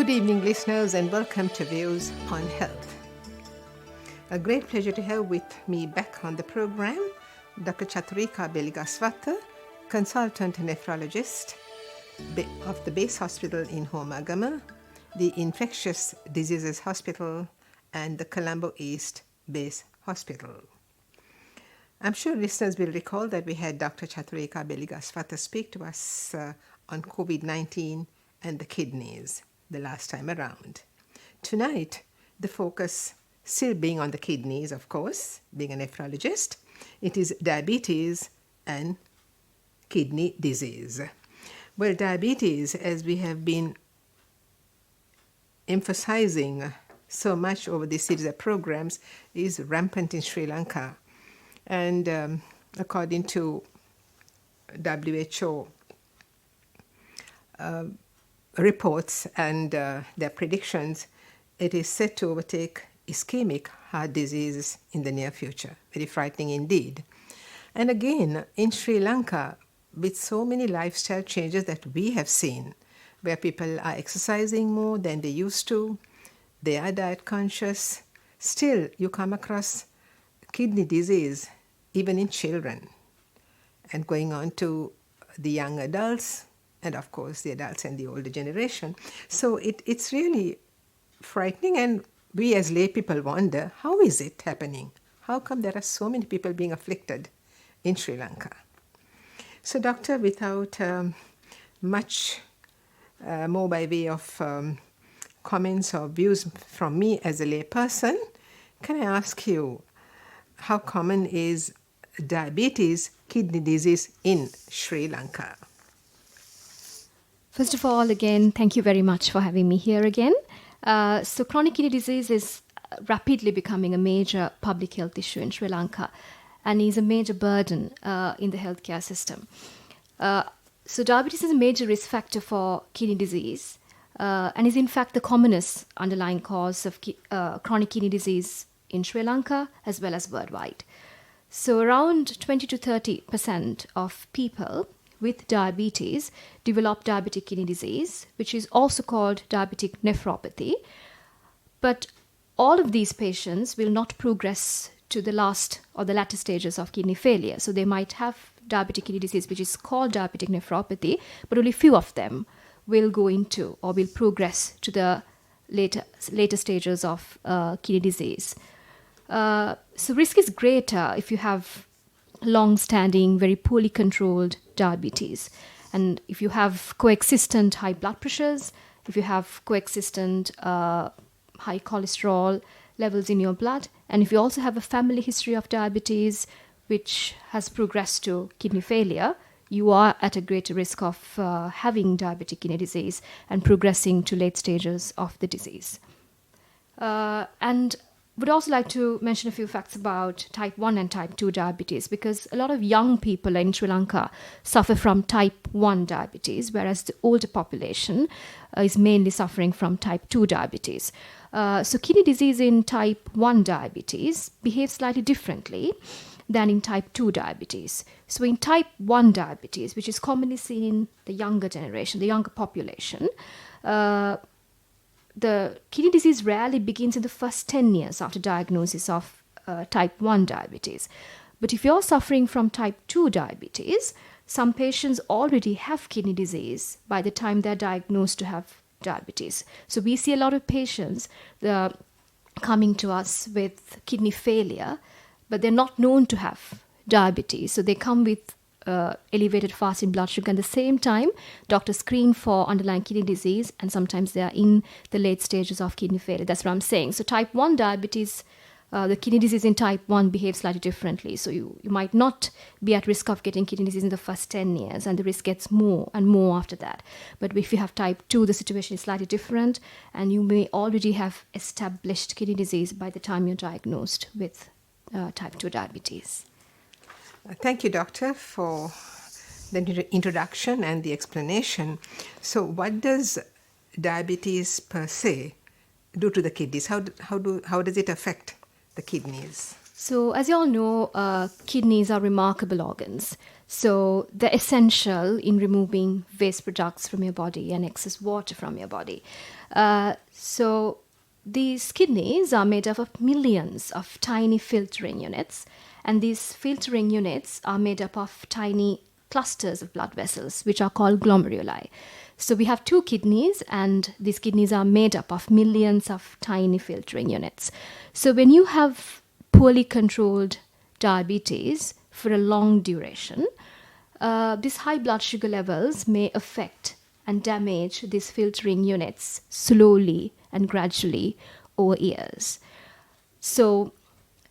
Good evening, listeners, and welcome to Views on Health. A great pleasure to have with me back on the program Dr. Chathurika Beligaswatta, consultant nephrologist of the Base Hospital in Homagama, the Infectious Diseases Hospital, and the Colombo East Base Hospital. I'm sure listeners will recall that we had Dr. Chathurika Beligaswatta speak to us on COVID-19 and the kidneys the last time around. Tonight, the focus still being on the kidneys, of course, being a nephrologist, it is diabetes and kidney disease. Well, diabetes, as we have been emphasizing so much over this series of programs, is rampant in Sri Lanka. And according to WHO reports and their predictions, it is set to overtake ischemic heart disease in the near future. Very frightening indeed. And again, in Sri Lanka, with so many lifestyle changes that we have seen, where people are exercising more than they used to, they are diet conscious, still you come across kidney disease even in children, and going on to the young adults, and of course the adults and the older generation. So it's really frightening, and we as lay people wonder, how is it happening? How come there are so many people being afflicted in Sri Lanka? So doctor, without much more by way of comments or views from me as a lay person, can I ask you, how common is diabetes, kidney disease in Sri Lanka? First of all, again, thank you very much for having me here again. So chronic kidney disease is rapidly becoming a major public health issue in Sri Lanka and is a major burden in the healthcare system. So diabetes is a major risk factor for kidney disease and is in fact the commonest underlying cause of chronic kidney disease in Sri Lanka as well as worldwide. So around 20 to 30% of people with diabetes develop diabetic kidney disease, which is also called diabetic nephropathy. But all of these patients will not progress to the last or the latter stages of kidney failure. So they might have diabetic kidney disease, which is called diabetic nephropathy, but only few of them will go into or will progress to the later stages of kidney disease. So risk is greater if you have long-standing, very poorly controlled diabetes. And if you have coexistent high blood pressures, if you have coexistent high cholesterol levels in your blood, and if you also have a family history of diabetes which has progressed to kidney failure, you are at a greater risk of having diabetic kidney disease and progressing to late stages of the disease. And would also like to mention a few facts about type 1 and type 2 diabetes, because a lot of young people in Sri Lanka suffer from type 1 diabetes, whereas the older population is mainly suffering from type 2 diabetes. So kidney disease in type 1 diabetes behaves slightly differently than in type 2 diabetes. So in type 1 diabetes, which is commonly seen in the younger generation, the younger population, the kidney disease rarely begins in the first 10 years after diagnosis of type 1 diabetes. But if you're suffering from type 2 diabetes, some patients already have kidney disease by the time they're diagnosed to have diabetes. So we see a lot of patients coming to us with kidney failure, but they're not known to have diabetes. So they come with elevated fasting blood sugar. At the same time, doctors screen for underlying kidney disease, and sometimes they are in the late stages of kidney failure. That's what I'm saying. So type 1 diabetes, the kidney disease in type 1 behaves slightly differently. So you might not be at risk of getting kidney disease in the first 10 years, and the risk gets more and more after that. But if you have type 2, the situation is slightly different, and you may already have established kidney disease by the time you're diagnosed with type 2 diabetes. Thank you, doctor, for the introduction and the explanation. So what does diabetes per se do to the kidneys? How does it affect the kidneys? So, as you all know, kidneys are remarkable organs. So, they're essential in removing waste products from your body and excess water from your body. So, these kidneys are made up of millions of tiny filtering units, and these filtering units are made up of tiny clusters of blood vessels, which are called glomeruli. So, we have two kidneys, and these kidneys are made up of millions of tiny filtering units. So, when you have poorly controlled diabetes for a long duration, these high blood sugar levels may affect and damage these filtering units slowly and gradually over years. So,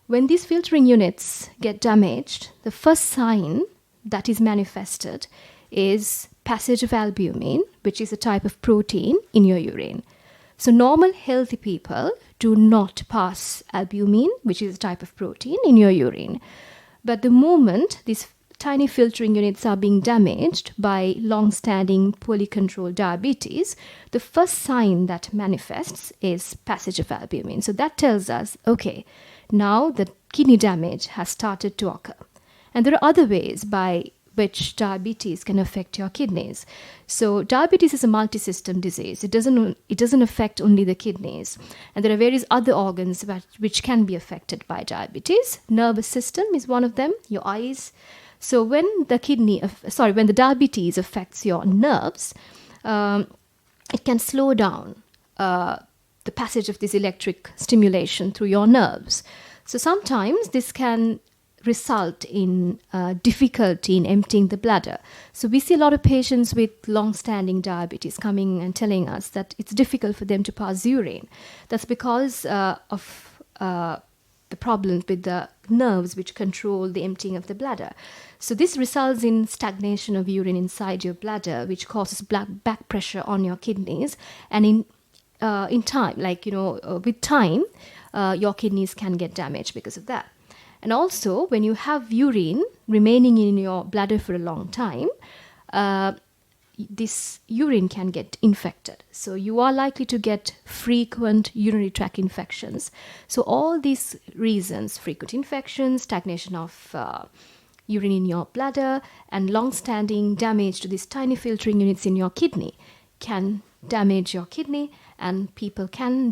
when these filtering units get damaged, the first sign that is manifested is passage of albumin, which is a type of protein in your urine. So, normal healthy people do not pass albumin, which is a type of protein, in your urine. But the moment these tiny filtering units are being damaged by long-standing poorly controlled diabetes, the first sign that manifests is passage of albumin. So that tells us, okay, now the kidney damage has started to occur. And there are other ways by which diabetes can affect your kidneys. So diabetes is a multi-system disease. It doesn't affect only the kidneys. And there are various other organs which can be affected by diabetes. Nervous system is one of them, your eyes. So when the diabetes affects your nerves, it can slow down the passage of this electric stimulation through your nerves. So sometimes this can result in difficulty in emptying the bladder. So we see a lot of patients with long-standing diabetes coming and telling us that it's difficult for them to pass urine. That's because of the problems with the nerves which control the emptying of the bladder. So this results in stagnation of urine inside your bladder, which causes back pressure on your kidneys. And in time, with time, your kidneys can get damaged because of that. And also, when you have urine remaining in your bladder for a long time, this urine can get infected. So you are likely to get frequent urinary tract infections. So all these reasons, frequent infections, stagnation of urine in your bladder, and long-standing damage to these tiny filtering units in your kidney can damage your kidney, and people can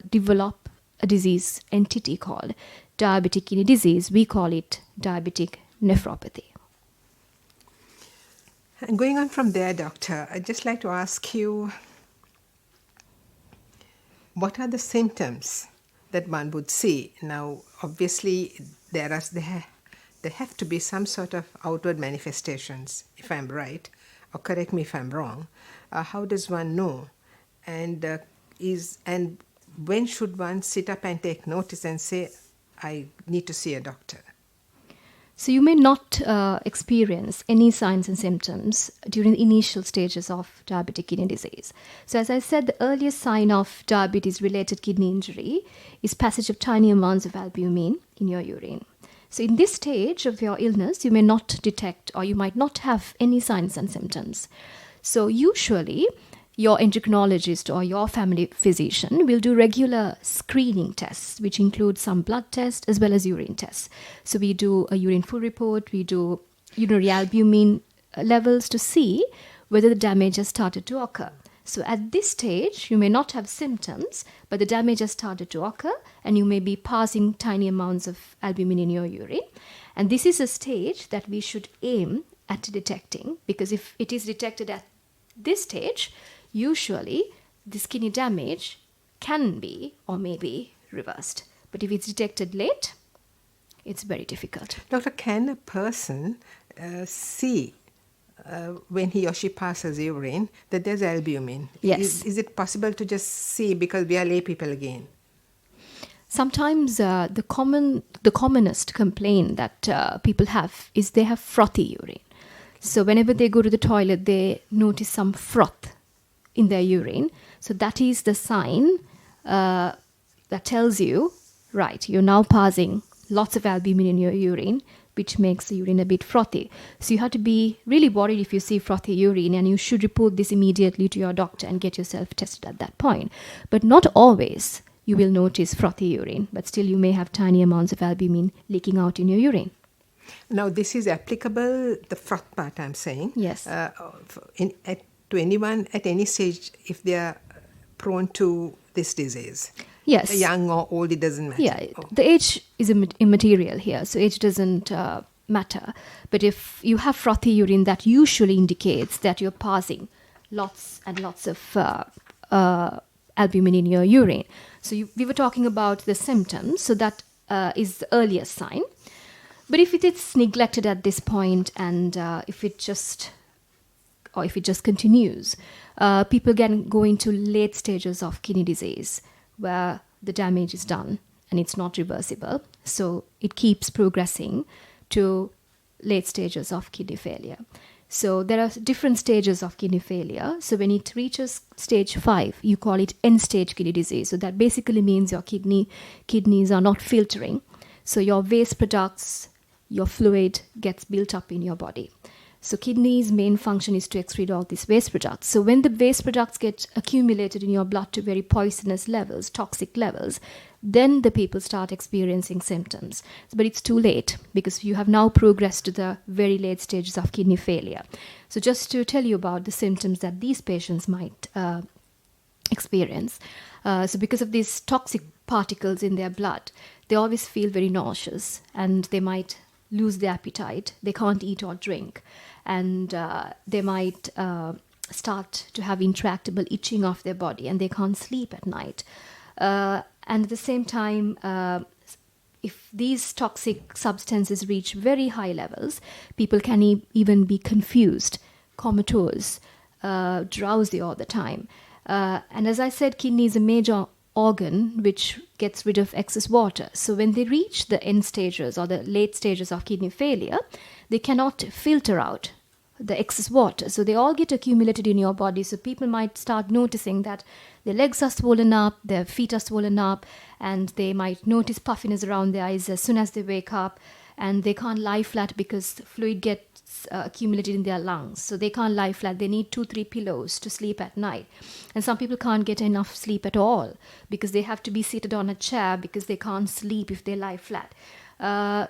develop a disease entity called diabetic kidney disease. We call it diabetic nephropathy. And going on from there, doctor, I'd just like to ask you, what are the symptoms that one would see? Now, obviously, there have to be some sort of outward manifestations, if I'm right, or correct me if I'm wrong. How does one know? And when should one sit up and take notice and say, I need to see a doctor? So you may not experience any signs and symptoms during the initial stages of diabetic kidney disease. So as I said, the earliest sign of diabetes-related kidney injury is passage of tiny amounts of albumin in your urine. So in this stage of your illness, you may not detect, or you might not have any signs and symptoms. So usually, your endocrinologist or your family physician will do regular screening tests, which include some blood tests as well as urine tests. So we do a urine full report, we do urinary albumin levels to see whether the damage has started to occur. So at this stage, you may not have symptoms, but the damage has started to occur, and you may be passing tiny amounts of albumin in your urine. And this is a stage that we should aim at detecting, because if it is detected at this stage, usually this kidney damage can be or may be reversed. But if it's detected late, it's very difficult. Doctor, can a person see when he or she passes urine that there's albumin? Yes. Is it possible to just see, because we are lay people again? Sometimes the commonest complaint that people have is they have frothy urine. So whenever they go to the toilet, they notice some froth in their urine. So that is the sign that tells you, right, you're now passing lots of albumin in your urine, which makes the urine a bit frothy. So you have to be really worried if you see frothy urine, and you should report this immediately to your doctor and get yourself tested at that point. But not always you will notice frothy urine, but still you may have tiny amounts of albumin leaking out in your urine. Now, this is applicable, the froth part I'm saying, Yes. To anyone at any stage if they are prone to this disease. Yes. Young or old, it doesn't matter. Yeah, the age is immaterial here, so age doesn't matter. But if you have frothy urine, that usually indicates that you're passing lots and lots of albumin in your urine. So we were talking about the symptoms, so that is the earliest sign. But if it is neglected at this point, and if it just continues, people can go into late stages of kidney disease where the damage is done and it's not reversible. So it keeps progressing to late stages of kidney failure. So there are different stages of kidney failure. So when it reaches stage 5, you call it end-stage kidney disease. So that basically means your kidneys are not filtering. So your waste products, your fluid gets built up in your body. So kidney's main function is to excrete all these waste products. So when the waste products get accumulated in your blood to very poisonous levels, toxic levels, then the people start experiencing symptoms. But it's too late because you have now progressed to the very late stages of kidney failure. So just to tell you about the symptoms that these patients might experience. So because of these toxic particles in their blood, they always feel very nauseous and they might lose their appetite. They can't eat or drink. And they might start to have intractable itching of their body and they can't sleep at night. And at the same time, if these toxic substances reach very high levels, people can even be confused, comatose, drowsy all the time. And as I said, kidney is a major organ which gets rid of excess water. So when they reach the end stages or the late stages of kidney failure, they cannot filter out the excess water. So they all get accumulated in your body. So people might start noticing that their legs are swollen up, their feet are swollen up, and they might notice puffiness around their eyes as soon as they wake up, and they can't lie flat because fluid gets accumulated in their lungs. So they can't lie flat. They need 2-3 pillows to sleep at night. And some people can't get enough sleep at all because they have to be seated on a chair because they can't sleep if they lie flat.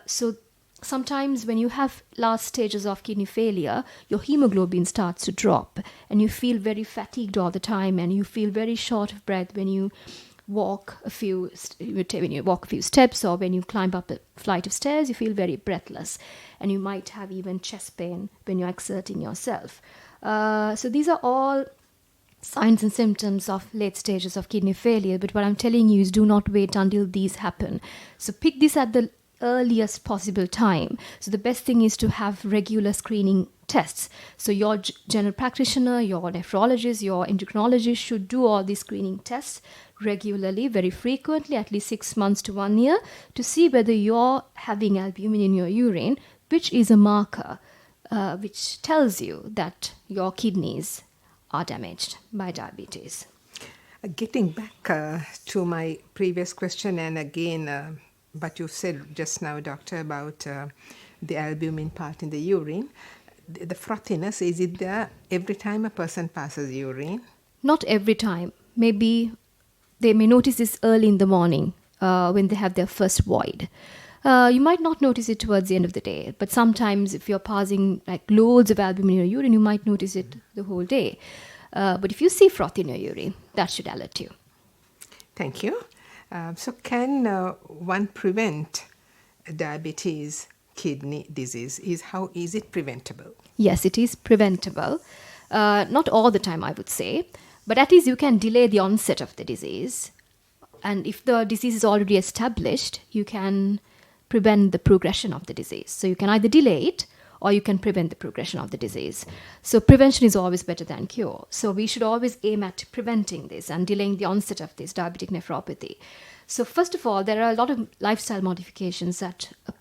So sometimes when you have last stages of kidney failure, your hemoglobin starts to drop and you feel very fatigued all the time and you feel very short of breath when you walk a few steps or when you climb up a flight of stairs. You feel very breathless and you might have even chest pain when you're exerting yourself. So these are all signs and symptoms of late stages of kidney failure. But what I'm telling you is do not wait until these happen. So pick this at the earliest possible time. So the best thing is to have regular screening tests. So your general practitioner, your nephrologist, your endocrinologist should do all these screening tests regularly, very frequently, at least 6 months to 1 year, to see whether you're having albumin in your urine, which is a marker which tells you that your kidneys are damaged by diabetes. Getting back to my previous question, and again, but you said just now, doctor, about the albumin part in the urine. The frothiness, is it there every time a person passes urine? Not every time. Maybe they may notice this early in the morning when they have their first void. You might not notice it towards the end of the day, but sometimes if you're passing like loads of albumin in your urine, you might notice it the whole day. But if you see froth in your urine, that should alert you. Thank you. So can one prevent diabetes, kidney disease? How is it preventable? Yes, it is preventable. Not all the time, I would say. But at least you can delay the onset of the disease. And if the disease is already established, you can prevent the progression of the disease. So you can either delay it or you can prevent the progression of the disease. So prevention is always better than cure. So we should always aim at preventing this and delaying the onset of this diabetic nephropathy. So first of all, there are a lot of lifestyle modifications that a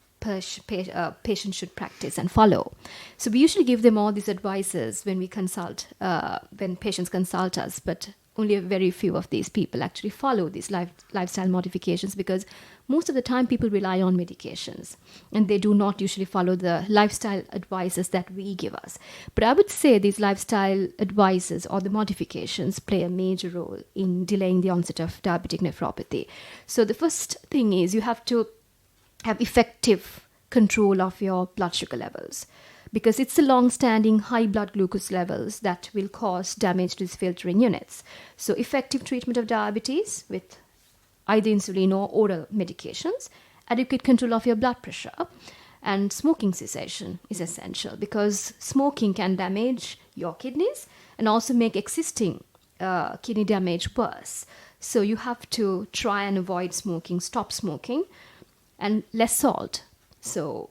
patient should practice and follow. So we usually give them all these advices when we consult, when patients consult us, but only a very few of these people actually follow these lifestyle modifications, because most of the time people rely on medications and they do not usually follow the lifestyle advices that we give us. But I would say these lifestyle advices or the modifications play a major role in delaying the onset of diabetic nephropathy. So the first thing is you have to have effective control of your blood sugar levels, because it's the long-standing high blood glucose levels that will cause damage to these filtering units. So effective treatment of diabetes with either insulin or oral medications, adequate control of your blood pressure, and smoking cessation is essential, because smoking can damage your kidneys and also make existing kidney damage worse. So you have to try and avoid smoking, stop smoking, and less salt. So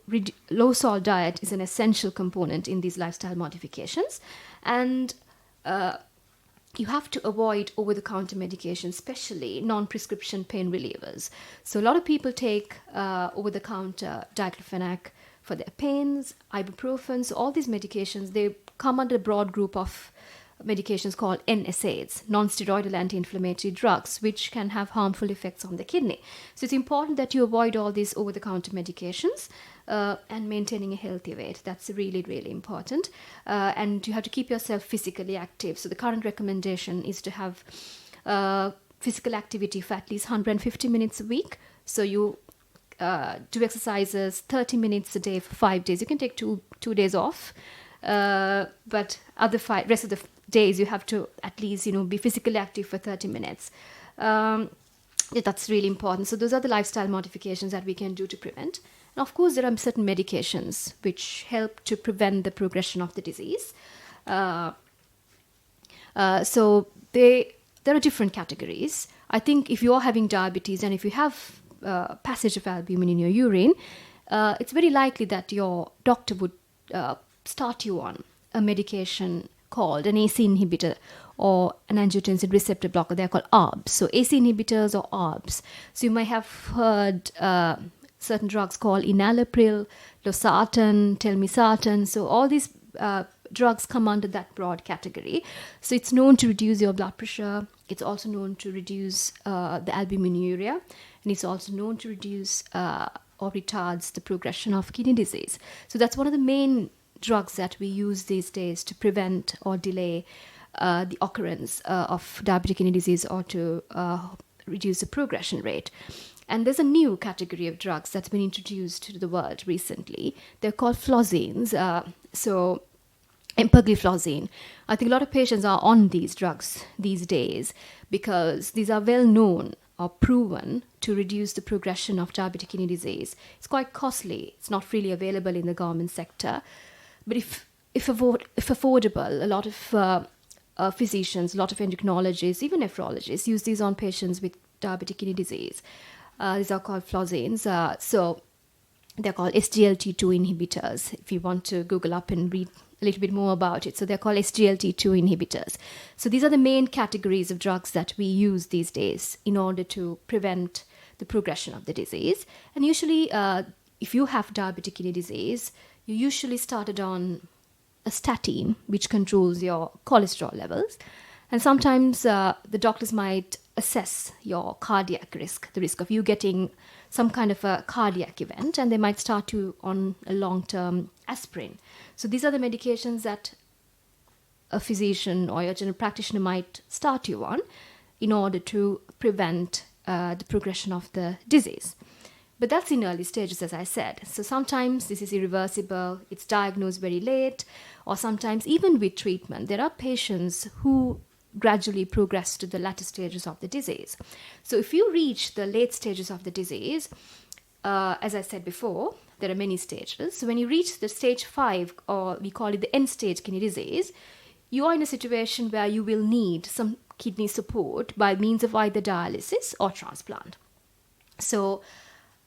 low salt diet is an essential component in these lifestyle modifications. And you have to avoid over-the-counter medications, especially non-prescription pain relievers. So a lot of people take over-the-counter diclofenac for their pains, ibuprofen. So all these medications, they come under a broad group of medications called NSAIDs, non-steroidal anti-inflammatory drugs, which can have harmful effects on the kidney. So it's important that you avoid all these over-the-counter medications and maintaining a healthy weight. That's really, really important. And you have to keep yourself physically active. So the current recommendation is to have physical activity for at least 150 minutes a week. So you do exercises 30 minutes a day for 5 days. You can take two days off. But rest of the days you have to at least be physically active for 30 minutes. That's really important. So those are the lifestyle modifications that we can do to prevent. And of course there are certain medications which help to prevent the progression of the disease. So there are different categories. I think if you're having diabetes and if you have passage of albumin in your urine, it's very likely that your doctor would start you on a medication called an AC inhibitor or an angiotensin receptor blocker. They're called ARBs. So AC inhibitors or ARBs. So you might have heard certain drugs called enalapril, losartan, telmisartan. So all these drugs come under that broad category. So it's known to reduce your blood pressure. It's also known to reduce the albuminuria, and it's also known to reduce or retards the progression of kidney disease. So that's one of the main drugs that we use these days to prevent or delay the occurrence of diabetic kidney disease or to reduce the progression rate. And there's a new category of drugs that's been introduced to the world recently. They're called flozins. So empagliflozin. I think a lot of patients are on these drugs these days because these are well known or proven to reduce the progression of diabetic kidney disease. It's quite costly. It's not freely available in the government sector. But if affordable, a lot of physicians, a lot of endocrinologists, even nephrologists use these on patients with diabetic kidney disease. These are called flozins. So they're called SGLT2 inhibitors, if you want to Google up and read a little bit more about it. So they're called SGLT2 inhibitors. So these are the main categories of drugs that we use these days in order to prevent the progression of the disease. And usually, if you have diabetic kidney disease, you usually started on a statin, which controls your cholesterol levels. And sometimes the doctors might assess your cardiac risk, the risk of you getting some kind of a cardiac event, and they might start you on a long-term aspirin. So these are the medications that a physician or your general practitioner might start you on in order to prevent the progression of the disease. But that's in early stages, as I said. So sometimes this is irreversible, it's diagnosed very late, or sometimes even with treatment, there are patients who gradually progress to the latter stages of the disease. So if you reach the late stages of the disease, as I said before, there are many stages. So when you reach the stage 5, or we call it the end stage kidney disease, you are in a situation where you will need some kidney support by means of either dialysis or transplant. So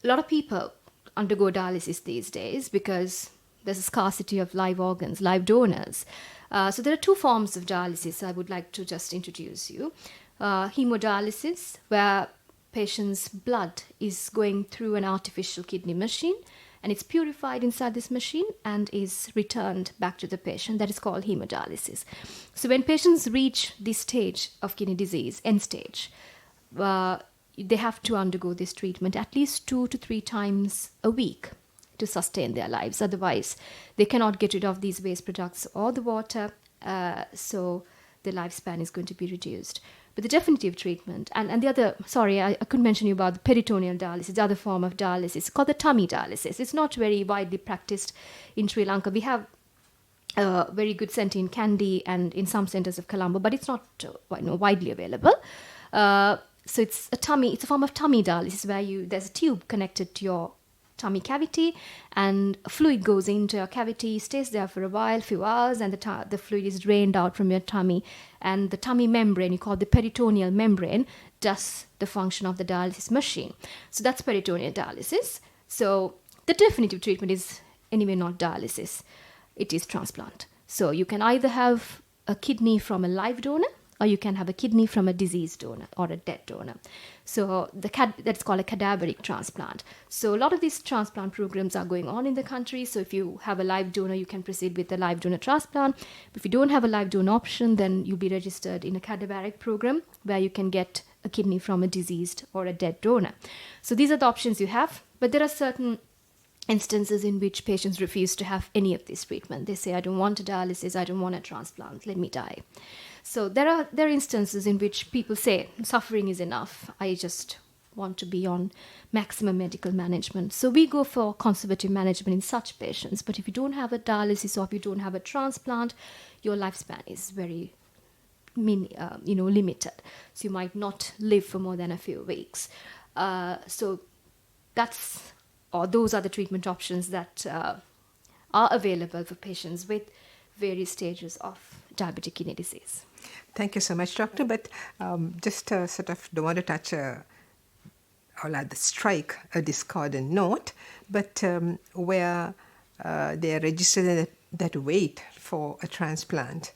a lot of people undergo dialysis these days because there's a scarcity of live organs, live donors. So there are 2 forms of dialysis I would like to just introduce you. Hemodialysis, where patient's blood is going through an artificial kidney machine, and it's purified inside this machine and is returned back to the patient. That is called hemodialysis. So when patients reach this stage of kidney disease, end stage, they have to undergo this treatment at least 2 to 3 times a week to sustain their lives. Otherwise, they cannot get rid of these waste products or the water, so the lifespan is going to be reduced. But the definitive treatment, and the other, sorry, I couldn't mention you about the peritoneal dialysis, the other form of dialysis, called the tummy dialysis. It's not very widely practiced in Sri Lanka. We have a very good center in Kandy and in some centers of Colombo, but it's not widely available. So it's a form of tummy dialysis where there's a tube connected to your tummy cavity, and fluid goes into your cavity, stays there for a while, few hours, and the fluid is drained out from your tummy, and the tummy membrane, you call the peritoneal membrane, does the function of the dialysis machine. So that's peritoneal dialysis. So the definitive treatment is anyway not dialysis, it is transplant. So you can either have a kidney from a live donor, or you can have a kidney from a deceased donor or a dead donor. So that's called a cadaveric transplant. So a lot of these transplant programs are going on in the country. So if you have a live donor, you can proceed with the live donor transplant. But if you don't have a live donor option, then you'll be registered in a cadaveric program where you can get a kidney from a deceased or a dead donor. So these are the options you have. But there are certain instances in which patients refuse to have any of this treatment. They say, I don't want a dialysis, I don't want a transplant, let me die. So there are instances in which people say, suffering is enough, I just want to be on maximum medical management. So we go for conservative management in such patients. But if you don't have a dialysis or if you don't have a transplant, your lifespan is very limited. So you might not live for more than a few weeks. So those are the treatment options that are available for patients with various stages of diabetic kidney disease. Thank you so much, Doctor. But just sort of don't want to touch or rather strike a discordant note, but where they are registered that wait for a transplant,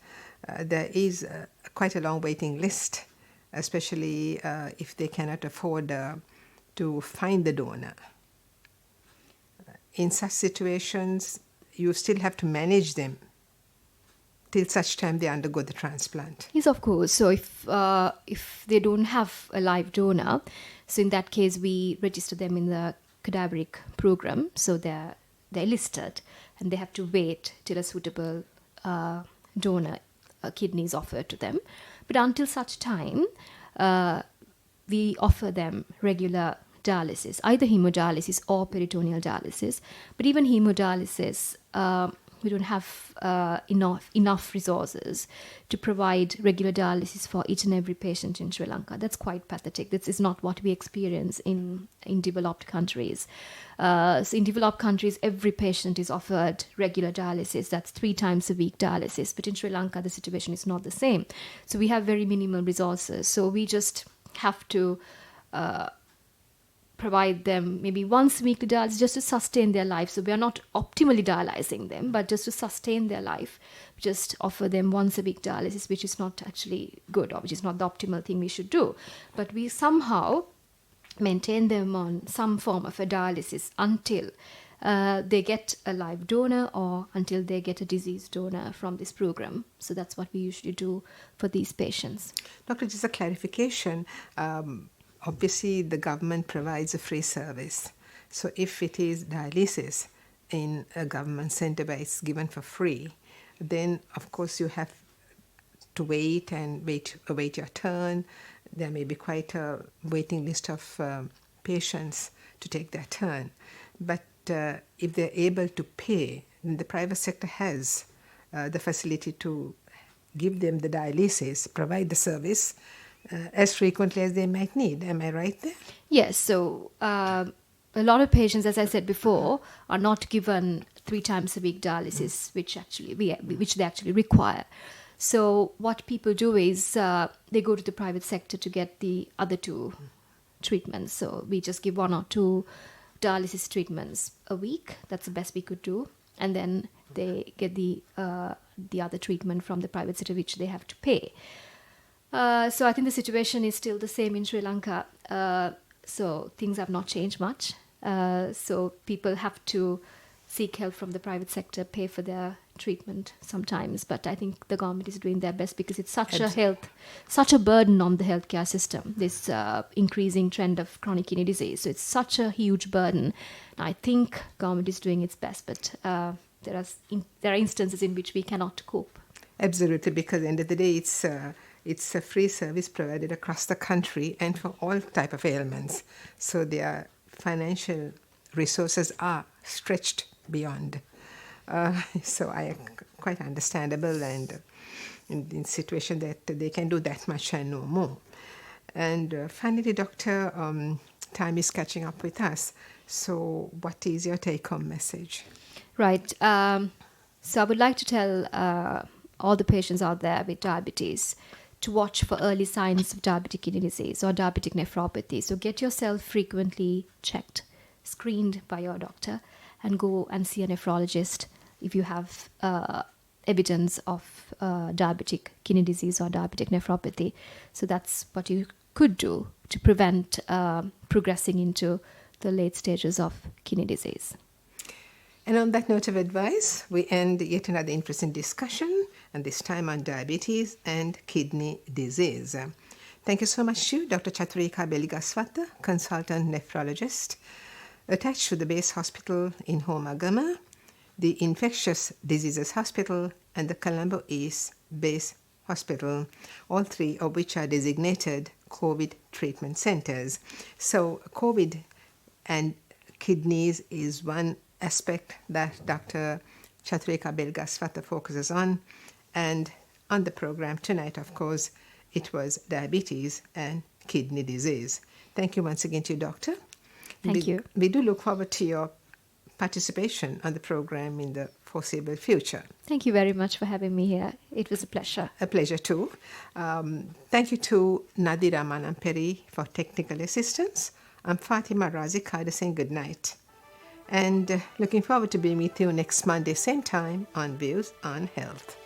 there is quite a long waiting list, especially if they cannot afford to find the donor. In such situations, you still have to manage them till such time they undergo the transplant. Yes, of course. So if they don't have a live donor, so in that case we register them in the cadaveric program. So they're listed and they have to wait till a suitable donor kidney is offered to them. But until such time, we offer them regular dialysis, either hemodialysis or peritoneal dialysis. But even hemodialysis, we don't have enough resources to provide regular dialysis for each and every patient in Sri Lanka. That's quite pathetic. This is not what we experience in developed countries. So in developed countries, every patient is offered regular dialysis. That's 3 times a week dialysis. But in Sri Lanka, the situation is not the same. So we have very minimal resources. So we just have to provide them maybe once a week dialysis just to sustain their life. So we are not optimally dialyzing them, but just to sustain their life, just offer them once a week dialysis, which is not actually good, or which is not the optimal thing we should do. But we somehow maintain them on some form of a dialysis until they get a live donor or until they get a deceased donor from this program. So that's what we usually do for these patients. Doctor, just a clarification. Obviously, the government provides a free service. So if it is dialysis in a government center where it's given for free, then of course you have to wait your turn. There may be quite a waiting list of patients to take their turn. But if they're able to pay, then the private sector has the facility to give them the dialysis, provide the service as frequently as they might need. Am I right there? Yes. So a lot of patients, as I said before, are not given 3 times a week dialysis, which they actually require. So what people do is they go to the private sector to get the other 2 treatments. So we just give 1 or 2 dialysis treatments a week. That's the best we could do. And then they get the other treatment from the private sector, which they have to pay. So I think the situation is still the same in Sri Lanka. So things have not changed much. So people have to seek help from the private sector, pay for their treatment sometimes. But I think the government is doing their best because it's such a burden on the healthcare system, this increasing trend of chronic kidney disease. So it's such a huge burden. I think government is doing its best, but there are instances in which we cannot cope. Absolutely, because at the end of the day, it's a free service provided across the country and for all type of ailments. So their financial resources are stretched beyond. So I quite understandable, and in situation that they can do that much and no more. And finally, Doctor, time is catching up with us. So what is your take-home message? Right. So I would like to tell all the patients out there with diabetes to watch for early signs of diabetic kidney disease or diabetic nephropathy. So get yourself frequently checked, screened by your doctor, and go and see a nephrologist if you have evidence of diabetic kidney disease or diabetic nephropathy. So that's what you could do to prevent progressing into the late stages of kidney disease. And on that note of advice, we end yet another interesting discussion, and this time on diabetes and kidney disease. Thank you so much to Dr. Chathurika Beligaswatta, consultant nephrologist, attached to the base hospital in Homagama, the Infectious Diseases Hospital, and the Colombo East Base Hospital, all three of which are designated COVID treatment centers. So COVID and kidneys is one aspect that Dr. Chathurika Beligaswatta focuses on. And on the program tonight, of course, it was diabetes and kidney disease. Thank you once again to you, Doctor. Thank you. We do look forward to your participation on the program in the foreseeable future. Thank you very much for having me here. It was a pleasure. A pleasure too. Thank you to Nadira Manamperi for technical assistance. I'm Fatima Razi Kaida saying good night. And looking forward to being with you next Monday, same time on Views on Health.